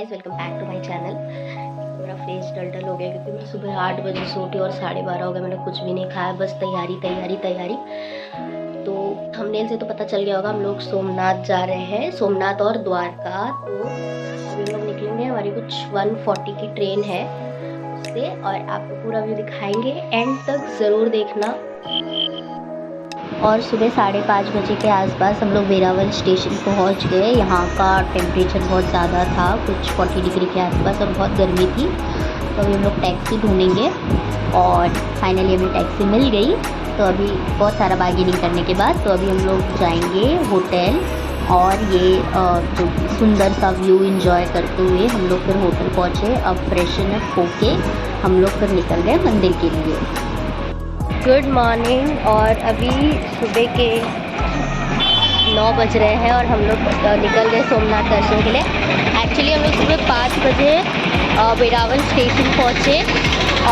Guys, welcome back to my channel. मेरा face dull हो गया क्योंकि मैं सुबह 8 बजे से उठी और 12:30 हो गए, मैंने कुछ भी नहीं खाया, बस तैयारी। तो थंबनेल से तो पता चल गया होगा, हम लोग सोमनाथ जा रहे हैं, सोमनाथ और द्वारका। तो अभी हम लोग निकलेंगे, हमारी कुछ 1:40 की ट्रेन है उससे, और आपको पूरा व्यू दिखाएंगे, एंड तक ज़रूर देखना। और सुबह 5:30 बजे के आसपास हम लोग वेरावल स्टेशन पहुंच गए। यहाँ का टेम्परेचर बहुत ज़्यादा था, कुछ 40 डिग्री के आसपास, और बहुत गर्मी थी। तो अभी हम लोग टैक्सी ढूंढेंगे और फाइनली हमें टैक्सी मिल गई। तो अभी बहुत सारा बार्गेनिंग करने के बाद तो अभी हम लोग जाएंगे होटल, और ये जो सुंदर सा व्यू एंजॉय करते हुए हम लोग फिर होटल पहुँचे। अब फ्रेशन अप होके हम लोग फिर निकल गए मंदिर के लिए। गुड मॉर्निंग, और अभी सुबह के 9 बज रहे हैं और हम लोग निकल गए सोमनाथ दर्शन के लिए। एक्चुअली हम लोग सुबह 5 बजे वेरावल स्टेशन पहुँचे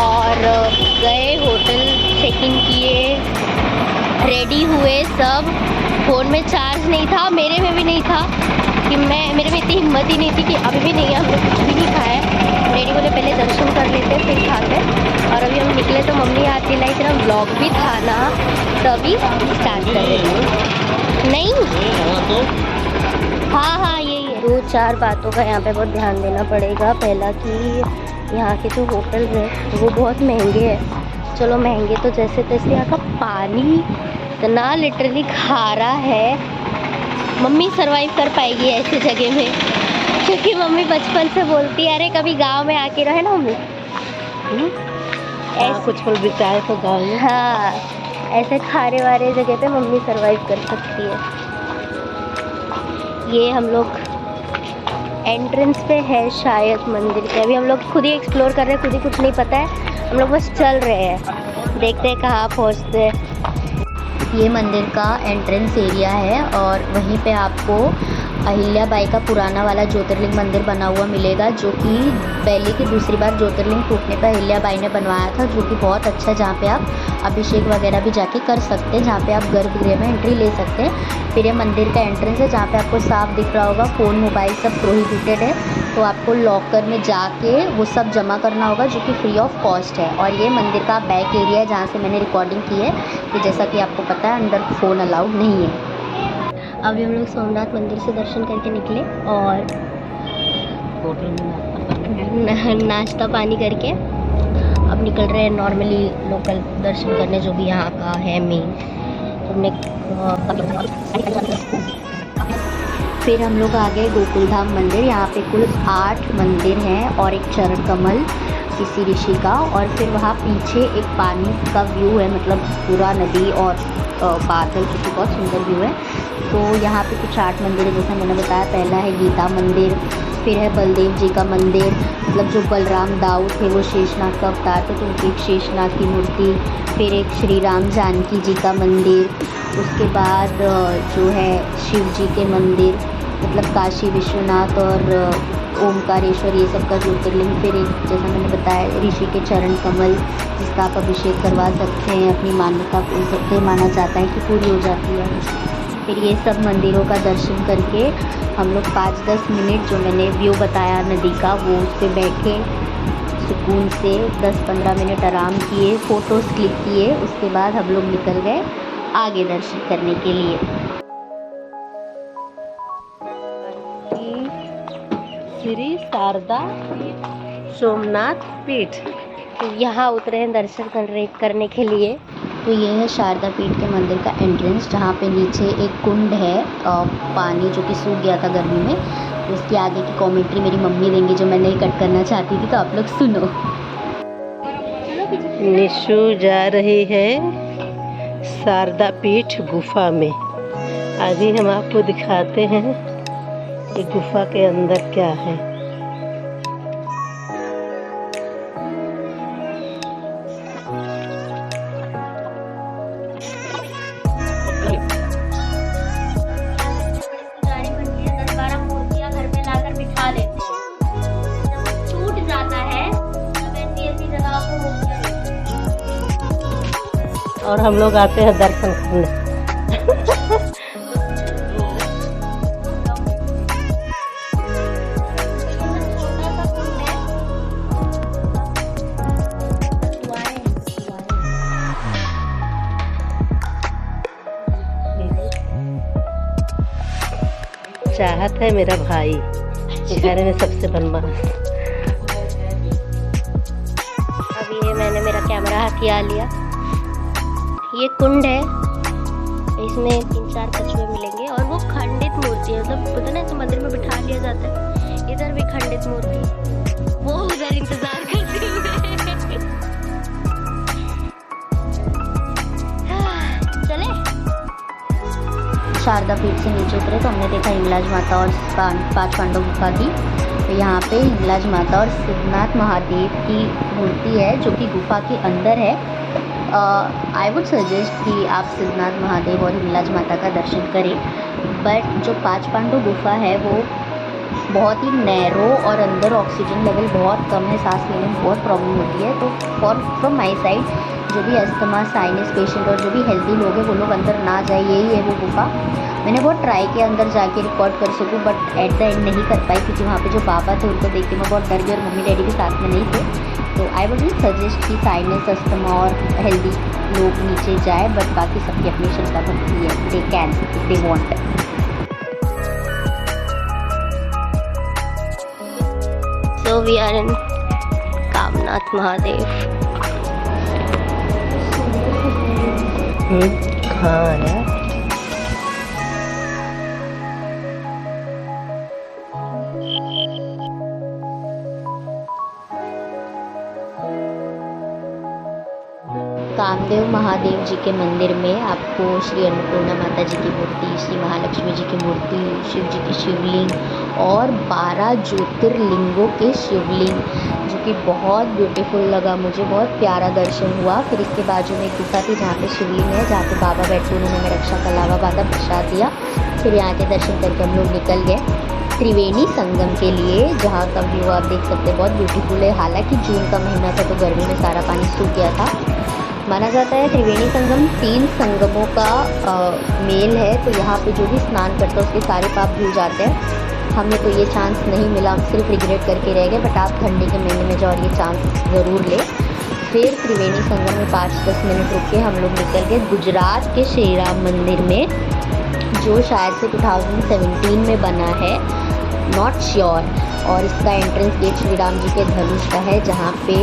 और गए होटल, चेक इन किए, रेडी हुए सब। फ़ोन में चार्ज नहीं था, मेरे में भी नहीं था, कि मेरे में इतनी हिम्मत ही नहीं थी कि अभी भी नहीं है, हम लोग कुछ भी नहीं खाए। रेडी बोले पहले दर्शन कर लेते फिर खाते। और अभी हम निकले तो मम्मी आती लाई तेरा व्लॉग भी था ना, तभी स्टार्ट कर रहे थे। नहीं हाँ ये 2-4 बातों का यहाँ पे बहुत ध्यान देना पड़ेगा। पहला कि यहाँ के जो होटल हैं वो बहुत महंगे हैं। चलो महंगे तो जैसे तैसे, यहाँ का पानी इतना लिटरली खारा है, मम्मी सरवाइव कर पाएगी ऐसी जगह में, क्योंकि मम्मी बचपन से बोलती है अरे कभी गांव में आके रहे ना मम्मी, ऐसे कुछ पल बिताए तो गाँव में। हाँ, ऐसे खारे वारे जगह पे मम्मी सरवाइव कर सकती है। ये हम लोग एंट्रेंस पे है शायद मंदिर के। अभी हम लोग खुद ही एक्सप्लोर कर रहे हैं, खुद ही कुछ नहीं पता है, हम लोग बस चल रहे हैं, देखते हैं कहाँ पहुँचते हैं। ये मंदिर का एंट्रेंस एरिया है और वहीं पे आपको अहिल्याबाई का पुराना वाला ज्योतिर्लिंग मंदिर बना हुआ मिलेगा, जो कि पहले की दूसरी बार ज्योतिर्लिंग टूटने पर अहिल्याबाई ने बनवाया था, जो कि बहुत अच्छा है, जहाँ पे आप अभिषेक वगैरह भी जाके कर सकते हैं, जहाँ पे आप गर्भगृह में एंट्री ले सकते हैं। फिर ये मंदिर का एंट्रेंस है, जहाँ पे आपको साफ दिख रहा होगा फ़ोन मोबाइल सब प्रोहिबिटेड है, तो आपको लॉकर में जाके वो सब जमा करना होगा, जो कि फ्री ऑफ कॉस्ट है। और ये मंदिर का बैक एरिया है, जहाँ से मैंने रिकॉर्डिंग की है, कि जैसा कि आपको पता है अंदर फ़ोन अलाउड नहीं है। अभी हम लोग सोमनाथ मंदिर से दर्शन करके निकले और नाश्ता पानी करके अब निकल रहे हैं नॉर्मली लोकल दर्शन करने, जो भी यहाँ का है मेन। हमने फिर हम लोग आ गए गोकुलधाम मंदिर। यहाँ पे कुल 8 मंदिर हैं और एक चरण कमल किसी ऋषि का, और फिर वहाँ पीछे एक पानी का व्यू है, मतलब पूरा नदी और बादल, क्योंकि बहुत सुंदर व्यू है। तो यहाँ पे कुछ 8 मंदिर है, जैसा मैंने बताया। पहला है गीता मंदिर, फिर है बलदेव जी का मंदिर, मतलब जो बलराम दाऊ थे वो शेषनाग का अवतार थे, तो उनकी एक शेषनाग की मूर्ति। फिर एक श्री राम जानकी जी का मंदिर, उसके बाद जो है शिव जी के मंदिर, मतलब काशी विश्वनाथ और ओमकारेश्वर, ये सब का ज्योतिर्लिंग। फिर एक जैसा मैंने बताया ऋषि के चरण कमल, जिसका आप अभिषेक करवा सकते हैं, अपनी मान्यता बोल सकते हैं, माना जाता है कि पूरी हो जाती है। फिर ये सब मंदिरों का दर्शन करके हम लोग 5-10 मिनट, जो मैंने व्यू बताया नदी का, वो उस पर बैठे सुकून से 10-15 मिनट आराम किए, फ़ोटोज़ क्लिक किए। उसके बाद हम लोग निकल गए आगे दर्शन करने के लिए। श्री शारदा सोमनाथ पीठ, यहाँ उतरे हैं दर्शन करने के लिए। तो ये है शारदा पीठ के मंदिर का एंट्रेंस, जहाँ पे नीचे एक कुंड है, पानी जो कि सूख गया था गर्मी में। तो इसकी आगे की कमेंट्री मेरी मम्मी देंगी, जो मैं नहीं कट करना चाहती थी, तो आप लोग सुनो। निशु जा रही है शारदा पीठ गुफा में। अभी हम आपको दिखाते हैं कि गुफा के अंदर क्या है। और हम लोग आते हैं दर्शन करने। चाहत है मेरा भाई, घर में सबसे बदमाश। अब ये मैंने मेरा कैमरा हथिया लिया। ये कुंड है, इसमें 3-4 कछुए मिलेंगे और वो खंडित मूर्ति है, मतलब पता ना, ऐसे मंदिर में बिठा लिया जाता है। इधर भी खंडित मूर्ति, वो उधर इंतजार करती है। चले शारदा पीठ से नीचे उतरे तो हमने देखा हिंगलाज माता और 5 पांडव गुफा की। तो यहाँ पे हिंगलाज माता और सिद्धनाथ महादेव की मूर्ति है जो कि गुफा के अंदर है। आई वुड सजेस्ट कि आप सिद्धनाथ महादेव और हिंगलाज माता का दर्शन करें, बट जो 5 पांडव गुफा है वो बहुत ही नैरो और अंदर ऑक्सीजन लेवल बहुत कम है, सांस लेने में बहुत प्रॉब्लम होती है। तो फ्रॉम माई साइड जो भी अस्थमा साइनस पेशेंट और जो भी हेल्दी लोग हैं वो लोग अंदर ना जाए, यही है वो गुफा। मैंने बहुत ट्राई किया अंदर जाके रिकॉर्ड कर सकूँ, बट एट द एंड नहीं कर पाई क्योंकि वहाँ पे जो बाबा थे उनको देख के मैं बहुत डर गई और मम्मी डैडी भी साथ में नहीं थे। तो आई वुड सजेस्ट कि साइनस अस्थमा और हेल्दी लोग नीचे जाए, बट बाकी सबकी अपनी श्रद्धा भक्ति है, they can if they want. So we are in Kamnath Mahadev. हाँ यार, कामदेव महादेव जी के मंदिर में आपको श्री अन्नपूर्णा माता जी की मूर्ति, श्री महालक्ष्मी जी की मूर्ति, शिव जी की शिवलिंग और 12 ज्योतिर्लिंगों के शिवलिंग, जो कि बहुत ब्यूटीफुल लगा मुझे, बहुत प्यारा दर्शन हुआ। फिर इसके बाजू में एक गुफा थी जहाँ पे शिवलिंग है, जहाँ पे बाबा बैठे, उन्होंने हमें रक्षा का लावा बांधा, प्रसाद दिया। फिर यहाँ के दर्शन करके हम लोग निकल गए त्रिवेणी संगम के लिए, जहाँ का व्यू आप देख सकते हैं, बहुत ब्यूटीफुल है। हालांकि जून का महीना था तो गर्मी में सारा पानी सूख गया था। माना जाता है त्रिवेणी संगम 3 संगमों का मेल है, तो यहाँ पे जो भी स्नान करता है उसके सारे पाप धुल जाते हैं। हमें तो ये चांस नहीं मिला, हम सिर्फ रिग्रेट करके रह गए, बट आप ठंडी के महीने में जाओ और ये चांस ज़रूर ले। फिर त्रिवेणी संगम में 5-10 मिनट रुक के हम लोग निकल गए गुजरात के श्री राम मंदिर में, जो शायद से 2017 में बना है, नॉट श्योर। और इसका एंट्रेंस गेट श्री राम जी के धनुष का है, जहाँ पे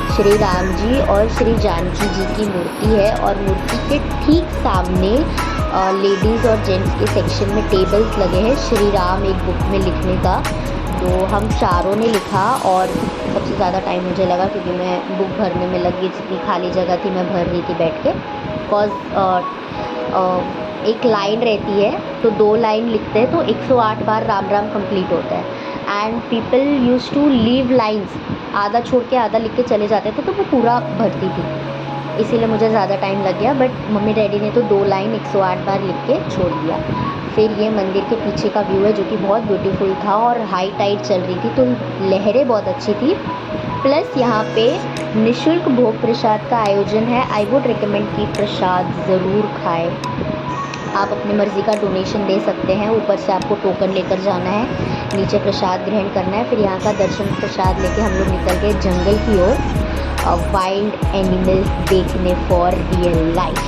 श्री राम जी और श्री जानकी जी की मूर्ति है, और मूर्ति के ठीक सामने लेडीज़ और जेंट्स के सेक्शन में टेबल्स लगे हैं श्री राम एक बुक में लिखने का। तो हम चारों ने लिखा और सबसे ज़्यादा टाइम मुझे लगा क्योंकि मैं बुक भरने में लगी, जितनी खाली जगह थी मैं भर रही थी बैठ के। बिकॉज एक लाइन रहती है तो 2 लाइन लिखते हैं तो 108 बार राम राम कंप्लीट होता है। And people use to leave lines, आधा छोड़ के आधा लिख के चले जाते थे, तो वो पूरा भरती थी, इसीलिए मुझे ज़्यादा टाइम लग गया। बट मम्मी डैडी ने तो 2 लाइन 108 बार लिख के छोड़ दिया। फिर ये मंदिर के पीछे का व्यू है जो कि बहुत ब्यूटीफुल था, और हाई टाइड चल रही थी तो लहरें बहुत अच्छी थी। प्लस यहाँ पे निःशुल्क भोग प्रसाद का आयोजन है। आई वुड रिकमेंड कि प्रसाद ज़रूर खाएं। आप अपनी मर्ज़ी का डोनेशन दे सकते हैं, ऊपर से आपको टोकन लेकर जाना है, नीचे प्रसाद ग्रहण करना है। फिर यहाँ का दर्शन प्रसाद लेके हम लोग निकल गए जंगल की ओर, वाइल्ड एनिमल्स देखने फॉर रियल लाइफ।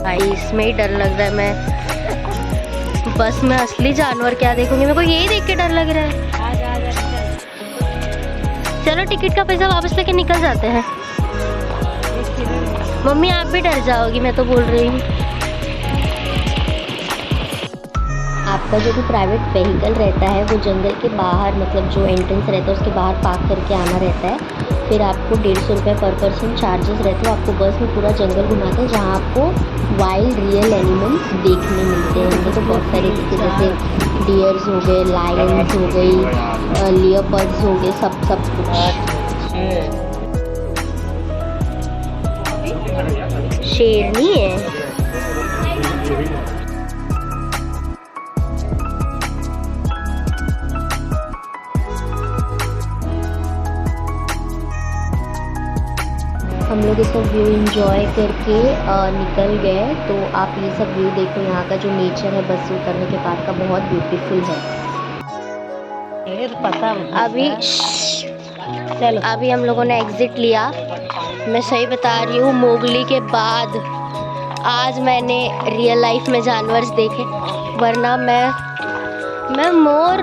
भाई इसमें ही डर लग रहा है, मैं बस में असली जानवर क्या देखूंगी, मेरे को यही देख के डर लग रहा है। चलो टिकट का पैसा वापस लेके निकल जाते हैं। मम्मी आप भी डर जाओगी, मैं तो बोल रही हूँ। आपका जो भी प्राइवेट व्हीकल रहता है वो जंगल के बाहर, मतलब जो एंट्रेंस रहता है उसके बाहर पार्क करके आना रहता है। फिर आपको 150 रुपये पर पर्सन चार्जेस रहते हैं। आपको बस में पूरा जंगल घुमाते हैं जहाँ आपको वाइल्ड रियल एनिमल्स देखने मिलते हैं। तो बहुत सारे दिखते, जैसे डियर्स हो गए, लायंस हो गई, लियोपर्ड्स हो गए, सब कुछ। शेरनी है। हम लोग ये सब व्यू एंजॉय करके निकल गए। तो आप ये सब व्यू देखो, यहाँ का जो नेचर है बस से उतरने के बाद का बहुत ब्यूटीफुल है। अभी हम लोगों ने एग्ज़िट लिया। मैं सही बता रही हूँ, मोगली के बाद आज मैंने रियल लाइफ में जानवर देखे, वरना मैं मोर,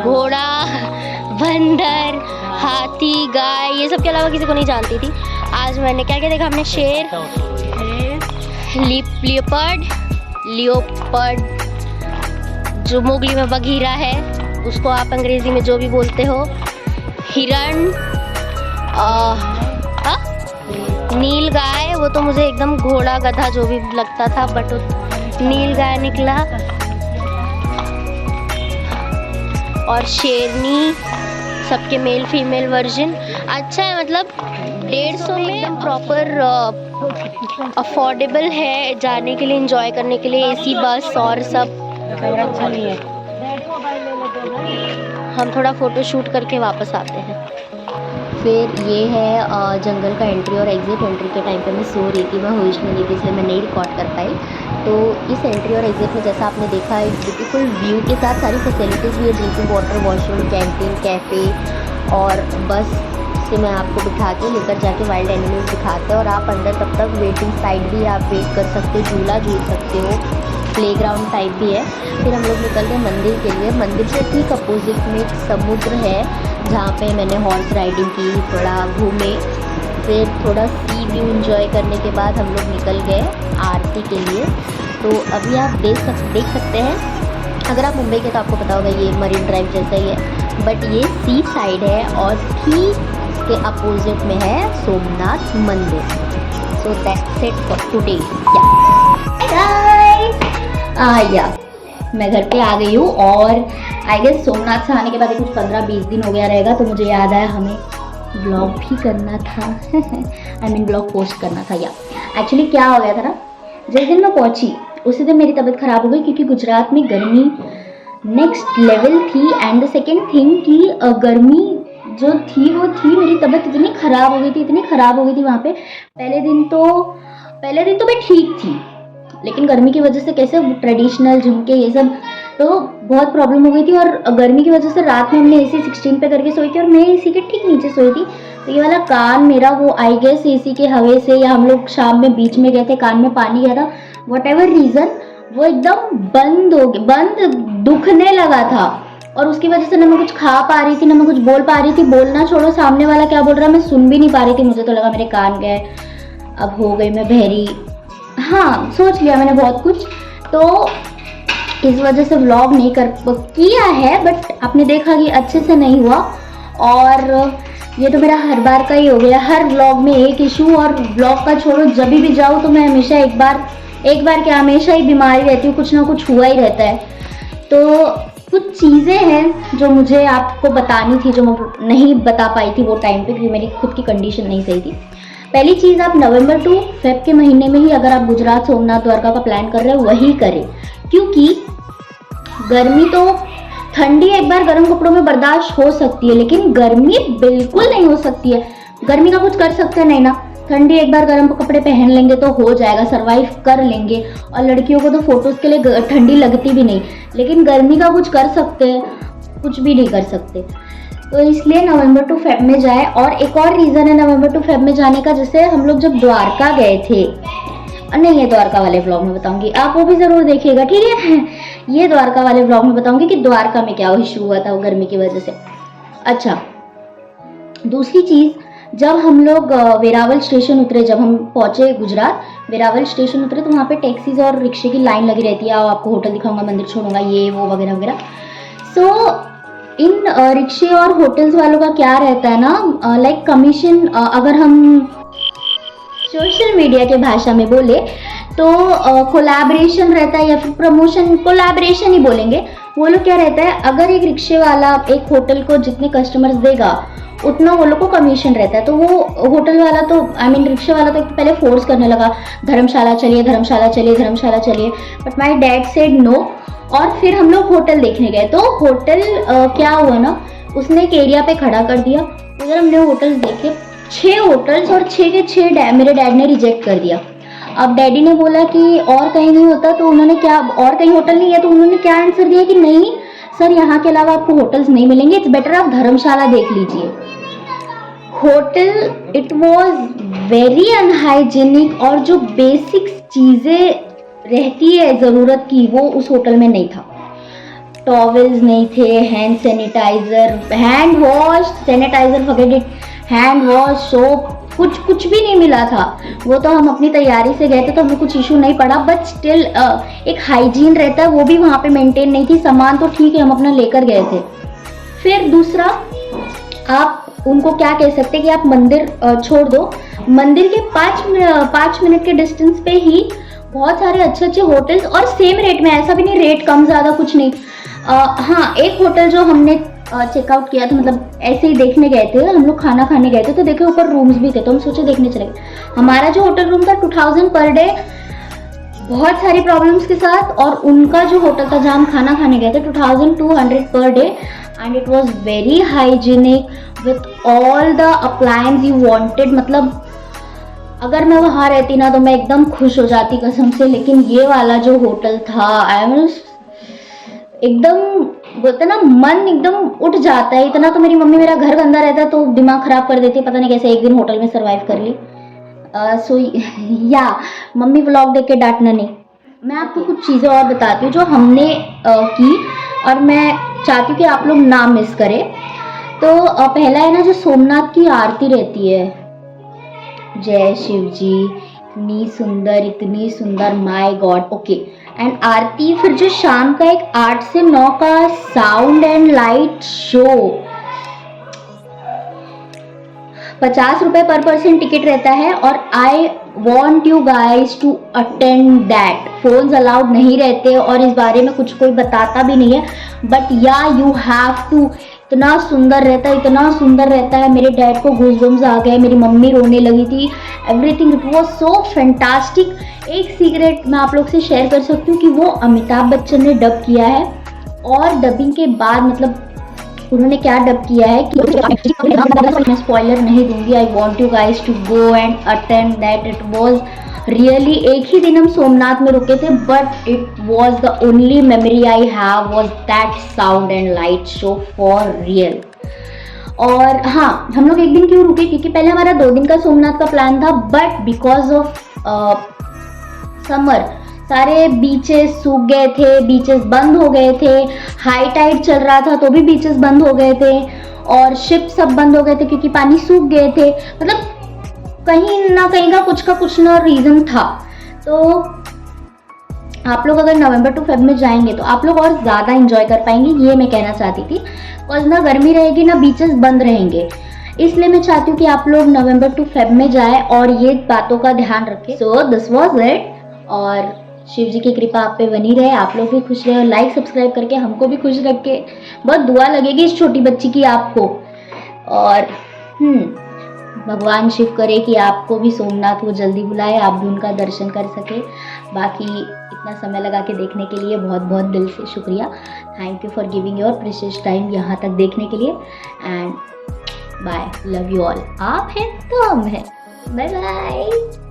घोड़ा, बंदर, हाथी, गाय, ये सब के अलावा किसी को नहीं जानती थी। आज मैंने क्या क्या देखा, हमने शेर, लियोपर्ड, जो मोगली में बघीरा है, उसको आप अंग्रेजी में जो भी बोलते हो, हिरण, नील गाय, वो तो मुझे एकदम घोड़ा गधा जो भी लगता था, बट नील गाय निकला, और शेरनी, सबके मेल फीमेल वर्जन। अच्छा है, मतलब 150 में एकदम प्रॉपर अफोर्डेबल है जाने के लिए, एंजॉय करने के लिए, एसी बस और सब। हम थोड़ा फ़ोटो शूट करके वापस आते हैं। फिर ये है जंगल का एंट्री और एग्ज़िट। एंट्री के टाइम पे मैं सो रही थी, मैं होश में नहीं थी, इसलिए मैं नहीं रिकॉर्ड कर पाई। तो इस एंट्री और एग्ज़िट में जैसा आपने देखा, एक ब्यूटीफुल व्यू के साथ सारी फैसिलिटीज़ भी है, drinking water, washroom, canteen, cafe, और बस से मैं आपको बिठा के लेकर जाके वाइल्ड एनिमल्स दिखाते हैं। और आप अंदर तब तक वेटिंग साइड भी आप वेट कर सकते हो, झूला झूल सकते हो, प्लेग्राउंड टाइप भी है। फिर हम लोग निकल गए मंदिर के लिए। मंदिर से ठीक अपोजिट में एक समुद्र है, जहाँ पे मैंने हॉर्स राइडिंग की, थोड़ा घूमे, फिर थोड़ा सी व्यू एंजॉय करने के बाद हम लोग निकल गए आरती के लिए। तो अभी आप देख सकते हैं, अगर आप मुंबई के तो आपको पता होगा ये मरीन ड्राइव जैसा ही है, बट ये सी साइड है और ठीक इसके अपोजिट में है सोमनाथ मंदिर। So that's it for today. या मैं घर पे आ गई हूँ, और आई गेस सोमनाथ से आने के बाद कुछ 15-20 दिन हो गया रहेगा, तो मुझे याद आया हमें ब्लॉग भी करना था। आई मीन ब्लॉग पोस्ट करना था। या एक्चुअली क्या हो गया था ना, जिस दिन मैं पहुँची उसी दिन मेरी तबीयत ख़राब हो गई, क्योंकि गुजरात में गर्मी नेक्स्ट लेवल थी। एंड द सेकेंड थिंग कि गर्मी जो थी वो थी, मेरी तबीयत इतनी ख़राब हो गई थी वहाँ पे। पहले दिन तो मैं ठीक थी, लेकिन गर्मी की वजह से कैसे ट्रेडिशनल झुमके ये सब, तो बहुत प्रॉब्लम हो गई थी। और गर्मी की वजह से रात में हमने AC 16 पे करके सोई थी, और मैं AC के ठीक नीचे सोई थी। तो ये वाला कान मेरा, वो आई गेस AC के हवा से, या हम लोग शाम में बीच में गए थे, कान में पानी गया था, व्हाटएवर रीज़न, वो एकदम बंद दुखने लगा था। और उसकी वजह से ना मैं कुछ खा पा रही थी, ना मैं कुछ बोल पा रही थी। बोलना छोड़ो, सामने वाला क्या बोल रहा मैं सुन भी नहीं पा रही थी। मुझे तो लगा मेरे कान गए, अब हो गई मैं बहरी। हाँ, सोच लिया मैंने बहुत कुछ, तो इस वजह से व्लॉग नहीं किया है। बट आपने देखा कि अच्छे से नहीं हुआ, और ये तो मेरा हर बार का ही हो गया, हर व्लॉग में एक इशू। और व्लॉग का छोड़ो, जब भी जाऊँ तो मैं हमेशा एक बार क्या, हमेशा ही बीमारी रहती हूँ, कुछ ना कुछ हुआ ही रहता है। तो कुछ चीज़ें हैं जो मुझे आपको बतानी थी, जो मैं नहीं बता पाई थी वो टाइम पे, क्योंकि मेरी खुद की कंडीशन नहीं सही थी। पहली चीज़, आप नवंबर टू फेब के महीने में ही अगर आप गुजरात, सोमनाथ, द्वारका का प्लान कर रहे हो वही करें, क्योंकि गर्मी तो, ठंडी एक बार गर्म कपड़ों में बर्दाश्त हो सकती है, लेकिन गर्मी बिल्कुल नहीं हो सकती है। गर्मी का कुछ कर सकते नहीं ना, ठंडी एक बार गर्म कपड़े पहन लेंगे तो हो जाएगा, सरवाइव कर लेंगे। और लड़कियों को तो फोटोज़ के लिए ठंडी लगती भी नहीं, लेकिन गर्मी का कुछ कर सकते हैं, कुछ भी नहीं कर सकते। तो इसलिए नवंबर टू फेब में जाए। और एक और रीज़न है नवंबर टू फेब में जाने का, जैसे हम लोग जब द्वारका गए थे, नहीं ये द्वारका वाले व्लॉग में बताऊंगी, आप वो भी ज़रूर देखिएगा, ठीक है। ये द्वारका वाले व्लॉग में बताऊंगी कि द्वारका में क्या इशू हुआ था वो गर्मी की वजह से। अच्छा, दूसरी चीज़, जब हम लोग वेरावल स्टेशन उतरे, जब हम पहुँचे गुजरात, वेरावल स्टेशन उतरे, तो वहाँ पे टैक्सीज और रिक्शे की लाइन लगी रहती है, आपको होटल दिखाऊंगा, मंदिर छोड़ूंगा, ये वो वगैरह वगैरह। सो इन रिक्शे और होटल्स वालों का क्या रहता है ना, लाइक कमीशन, अगर हम सोशल मीडिया के भाषा में बोले तो कोलैबोरेशन रहता है, या फिर प्रमोशन, कोलैबोरेशन ही बोलेंगे। वो लोग क्या रहता है, अगर एक रिक्शे वाला एक होटल को जितने कस्टमर्स देगा उतना वो लोग को कमीशन रहता है। तो वो होटल वाला तो, आई मीन रिक्शे वाला तो पहले फोर्स करने लगा, धर्मशाला चलिए, but my dad said no. और फिर हम लोग होटल देखने गए, तो होटल क्या हुआ ना, उसने एक एरिया पे खड़ा कर दिया। उधर हमने होटल्स देखे, 6 होटल्स, और 6 के 6 मेरे डैड ने रिजेक्ट कर दिया। अब डैडी ने बोला कि और कहीं नहीं होता, तो उन्होंने क्या, और कहीं होटल नहीं है, तो उन्होंने क्या आंसर दिया कि नहीं सर, यहाँ के अलावा आपको होटल्स नहीं मिलेंगे, इट्स बेटर आप धर्मशाला देख लीजिए। Hotel it was very unhygienic, और जो बेसिक चीज़ें रहती है ज़रूरत की वो उस होटल में नहीं था। टॉवेल्स नहीं थे, hand sanitiser, hand wash, sanitiser forget it, hand wash, soap, कुछ भी नहीं मिला था। वो तो हम अपनी तैयारी से गए थे तो हमें कुछ इशू नहीं पड़ा, बट स्टिल एक हाइजीन रहता है वो भी वहाँ पे मेंटेन नहीं थी। सामान तो ठीक है हम अपना लेकर गए थे। फिर दूसरा, आप उनको क्या कह सकते हैं कि आप मंदिर छोड़ दो, मंदिर के 5 मिनट के डिस्टेंस पे ही बहुत सारे अच्छे होटल्स, और सेम रेट में, ऐसा भी नहीं रेट कम ज़्यादा कुछ नहीं। हाँ, एक होटल जो हमने चेकआउट किया था, मतलब ऐसे ही देखने गए थे, हम लोग खाना खाने गए थे तो देखे ऊपर रूम्स भी थे तो हम सोचे देखने चले गए। हमारा जो होटल रूम था 2000 पर डे, बहुत सारी प्रॉब्लम्स के साथ, और उनका जो होटल था जहाँ हम खाना खाने गए थे 2200 per day, and it was very hygienic with all the appliance you wanted. मतलब अगर मैं वहाँ रहती ना तो मैं एकदम खुश हो जाती कसम से, लेकिन ये वाला जो होटल था, आई मीन एकदम बोलते ना मन एकदम उठ जाता है। इतना तो मेरी मम्मी, मेरा घर गंदा रहता है तो दिमाग खराब कर देती है, पता नहीं कैसे एक दिन होटल में सरवाइव कर ली। सो या मम्मी व्लॉग देख के डांटना नहीं। मैं आपको कुछ चीज़ें और बताती हूँ जो हमने की, और मैं चाहती हूँ कि आप लोग ना मिस करें। तो पहला है ना, जो सोमनाथ की आरती रहती है, जय शिव जी, इतनी सुंदर, माय गॉड, ओके। एंड आरती, फिर जो शाम का एक 8 से 9 का साउंड एंड लाइट शो, 50 रुपए पर पर्सन टिकट रहता है, और I want you guys to attend that. Phones allowed नहीं रहते और इस बारे में कुछ कोई बताता भी नहीं है, बट या यू हैव टू। इतना सुंदर रहता है, मेरे डैड को गूज़बम्स आ गए, मेरी मम्मी रोने लगी थी, everything it was so fantastic. एक सीक्रेट मैं आप लोग से शेयर कर सकती हूँ कि वो अमिताभ बच्चन ने डब किया है, और डबिंग के बाद मतलब उन्होंने क्या डब किया है कि मैं स्पॉइलर नहीं दूंगी। I want you guys to go and attend that. It was really, एक ही दिन हम सोमनाथ में रुके थे, but it was the only memory I have was that sound and light show for real. और हाँ, हम लोग एक दिन क्यों रुके, क्योंकि पहले हमारा 2 दिन का सोमनाथ का प्लान था, बट बिकॉज ऑफ समर सारे बीचेस सूख गए थे, बीचेस बंद हो गए थे, हाई टाइड चल रहा था तो भी बीचेस बंद हो गए थे, और शिप सब बंद हो गए थे क्योंकि पानी सूख गए थे। मतलब कहीं ना कहीं का कुछ ना रीज़न था। तो आप लोग अगर नवंबर टू फेब में जाएंगे तो आप लोग और ज़्यादा इंजॉय कर पाएंगे, ये मैं कहना चाहती थी। और ना गर्मी रहेगी ना बीचेस बंद रहेंगे, इसलिए मैं चाहती हूँ कि आप लोग नवंबर टू फेब में जाएं और ये बातों का ध्यान रखें। सो दिस वाज इट, और शिव जी की कृपा आप पे बनी रहे, आप लोग भी खुश रहे, और लाइक सब्सक्राइब करके हमको भी खुश रखे। बहुत दुआ लगेगी इस छोटी बच्ची की आपको, और भगवान शिव करे कि आपको भी सोमनाथ वो जल्दी बुलाए, आप भी उनका दर्शन कर सके। बाकी इतना समय लगा के देखने के लिए बहुत बहुत दिल से शुक्रिया। Thank you for giving your precious time यहाँ तक देखने के लिए, and bye, love you all. आप हैं तो हम हैं, बाय बाय।